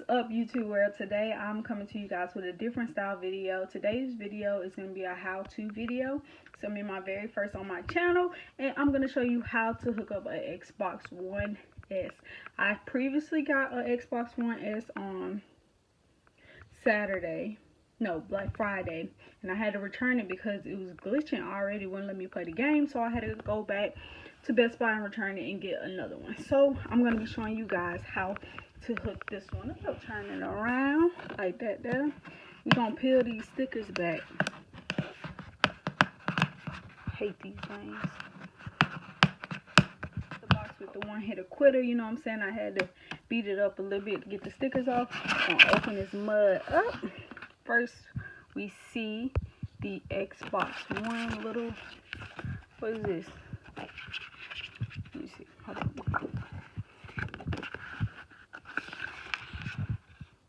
up, YouTube world? Today I'm coming to you guys with a different style video. Today's video is going to be a how-to video. It's going to be my very first on my channel, and I'm going to show you how to hook up an Xbox One S. I previously got an Xbox One S on Black Friday, and I had to return it because it was glitching already, wouldn't let me play the game, so I had to go back to Best Buy and return it and get another one. So I'm going to be showing you guys how to hook this one up. Turn it around like that there. We're going to peel these stickers back. Hate these things. The box with the one-hitter quitter, you know what I'm saying? I had to beat it up a little bit to get the stickers off. I'm going to open this mud up. First, we see the Xbox One little, what is this? Let me see. Hold on.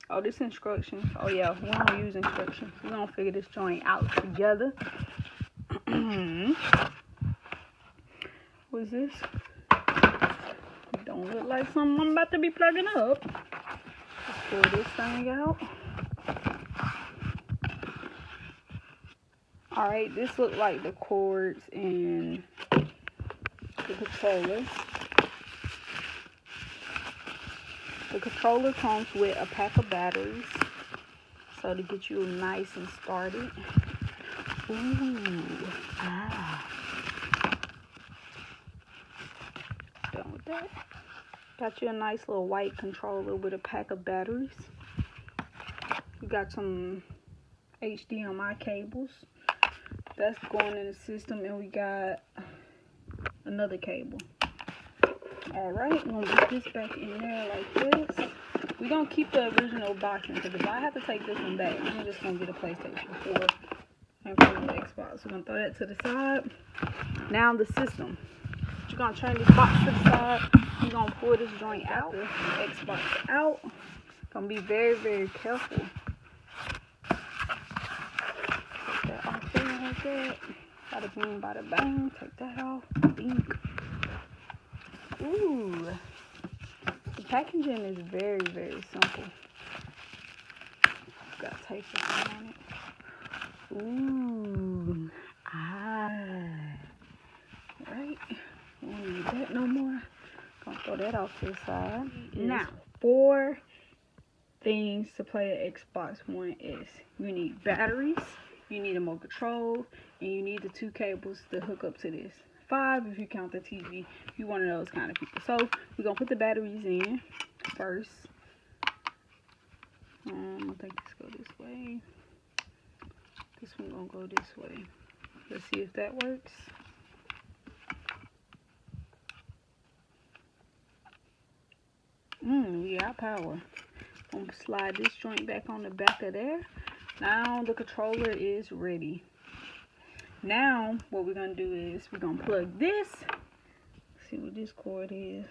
Oh, this instructions. Oh yeah, we don't use instructions. We're gonna figure this joint out together. What's this? Don't look like something I'm about to be plugging up. Let's pull this thing out. Alright, this looks like the cords and the controller. The controller comes with a pack of batteries, so to get you nice and started. Ooh, done with that. Got you a nice little white controller with a pack of batteries. You got some HDMI cables. That's going in the system, and we got another cable. Alright, I'm going to put this back in there like this. We're going to keep the original boxing, because if I have to take this one back, I'm just going to get a PlayStation 4 and put the Xbox. We're going to throw that to the side. Now the system. You're going to turn this box to the side. You're going to pull this joint out, the Xbox out. Going to be very, very careful. Take that off there like that. Bada bing, bada bang. Take that off. Bink. Ooh, the packaging is very, very simple. Got tape on it. Ooh, right. Won't need that no more. Gonna throw that off to the side. Now, 4 things to play an Xbox One S. You need batteries, you need a remote control, and you need the 2 cables to hook up to this. 5 if you count the TV, if you're one of those kind of people. So we're gonna put the batteries in first. I think this go this way. This one gonna go this way. Let's see if that works. We got power. I'm gonna slide this joint back on the back of there. Now the controller is ready. Now, what we're going to do is we're going to plug this. Let's see what this cord is.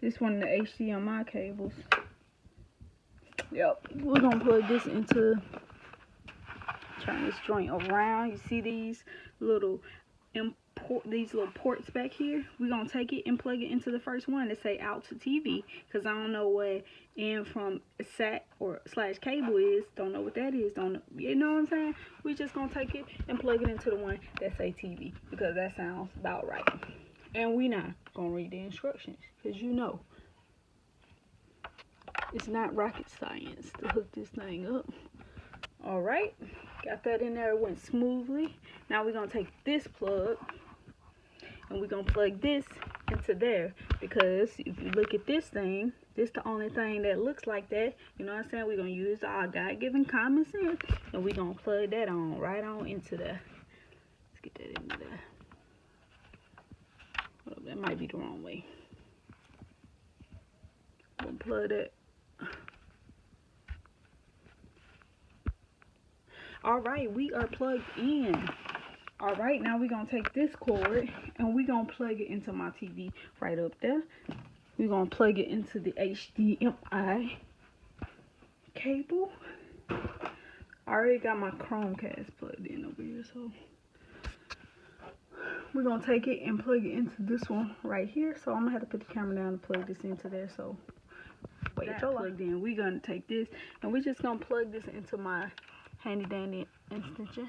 This one of the HDMI cables. Yep. We're going to plug this into, turn this joint around. You see these little ports back here? We're going to take it and plug it into the first one that say out to TV. Because I don't know what in from SAT or / cable is. Don't know what that is. Don't know, you know what I'm saying? We're just going to take it and plug it into the one that say TV. Because that sounds about right. And we not going to read the instructions. Because you know, it's not rocket science to hook this thing up. Alright. Got that in there. It went smoothly. Now we're going to take this plug. And we're going to plug this into there. Because if you look at this thing, this the only thing that looks like that. You know what I'm saying? We're going to use our God-given common sense. And we're going to plug that on right on into there. Let's get that into there. Oh, that might be the wrong way. We'll plug that. Alright, we are plugged in. Alright, now we're going to take this cord and we're going to plug it into my TV right up there. We're going to plug it into the HDMI cable. I already got my Chromecast plugged in over here, so we're going to take it and plug it into this one right here. So I'm going to have to put the camera down and plug this into there so Wait, plugged in. We're gonna take this and we're just gonna plug this into my handy dandy extension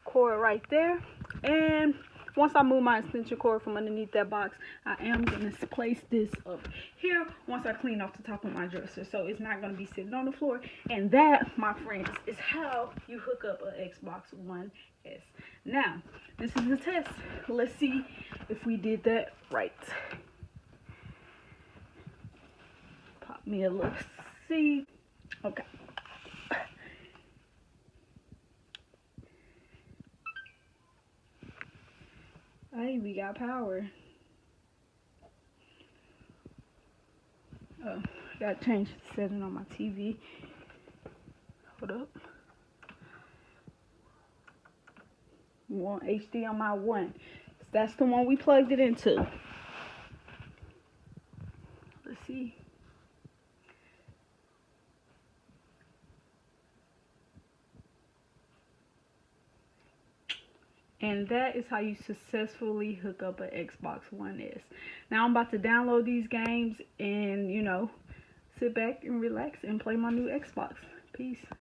cord right there. And once I move my extension cord from underneath that box, I am gonna place this up here once I clean off the top of my dresser, so it's not gonna be sitting on the floor. And that, my friends, is how you hook up an Xbox One S. Now, this is the test. Let's see if we did that right. Pop me a little seed. Okay. Hey, we got power. Oh, I gotta change the setting on my TV. Hold up. We want HDMI 1. That's the one we plugged it into. Let's see. And that is how you successfully hook up an Xbox One S. Now I'm about to download these games and, you know, sit back and relax and play my new Xbox. Peace.